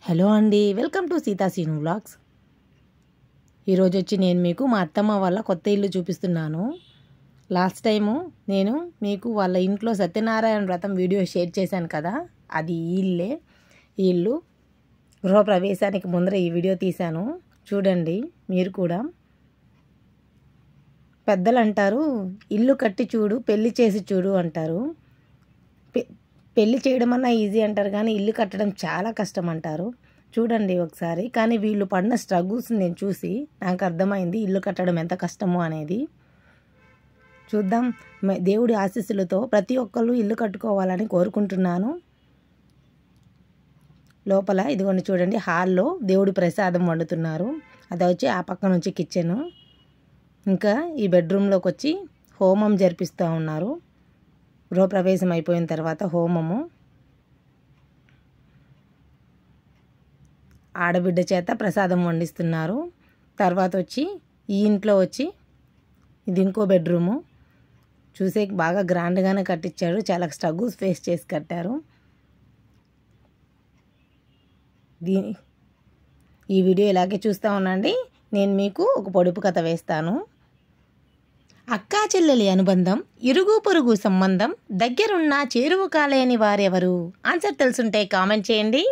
Hello అండి, welcome to Seetha Seenu vlogs. ఈరోజు వచ్చి నేను మీకు మా అత్తమ్మ వాళ్ళ కొత్త ఇల్లు చూపిస్తున్నాను. లాస్ట్ టైము నేను మీకు వాళ్ళ ఇంట్లో సత్యనారాయణ వ్రతం వీడియో షేర్ చేశాను కదా, అది ఈ ఇల్లే. ఈ ఇల్లు గృహప్రవేశానికి ముందర ఈ వీడియో తీశాను, చూడండి మీరు కూడా. పెద్దలు అంటారు, ఇల్లు కట్టి చూడు పెళ్లి చేసి చూడు అంటారు. పెళ్లి చేయడం అన్నా ఈజీ అంటారు, కానీ ఇల్లు కట్టడం చాలా కష్టం అంటారు. చూడండి ఒకసారి. కానీ వీళ్ళు పడిన స్ట్రగుల్స్ నేను చూసి నాకు అర్థమైంది ఇల్లు కట్టడం ఎంత కష్టమో అనేది. చూద్దాం. దేవుడి ఆశీస్సులతో ప్రతి ఒక్కళ్ళు ఇల్లు కట్టుకోవాలని కోరుకుంటున్నాను. లోపల ఇదిగోండి చూడండి, హాల్లో దేవుడి ప్రసాదం వండుతున్నారు. అది వచ్చి ఆ పక్క నుంచి కిచెను. ఇంకా ఈ బెడ్రూమ్లోకి వచ్చి హోమం జరిపిస్తూ ఉన్నారు. గృహప్రవేశం అయిపోయిన తర్వాత హోమము. ఆడబిడ్డ చేత ప్రసాదం వండిస్తున్నారు. తర్వాత వచ్చి ఈ ఇంట్లో వచ్చి ఇది ఇంకో బెడ్రూము. చూసే బాగా గ్రాండ్గానే కట్టించారు, చాలా స్ట్రగుల్స్ ఫేస్ చేసి కట్టారు. ఈ వీడియో ఇలాగే చూస్తూ ఉండండి. నేను మీకు ఒక పొడుపు కథ వేస్తాను. అక్కా చెల్లెలి అనుబంధం, ఇరుగు పొరుగు సంబంధం, దగ్గరున్న చేరువు కాలేని వారెవరు? ఆన్సర్ తెలుసుంటే కామెంట్ చేయండి,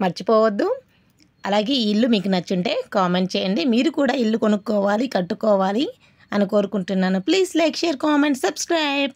మర్చిపోవద్దు. అలాగే ఈ ఇల్లు మీకు నచ్చుంటే కామెంట్ చేయండి. మీరు కూడా ఇల్లు కొనుక్కోవాలి, కట్టుకోవాలి అని కోరుకుంటున్నాను. Please like, share, comment, subscribe.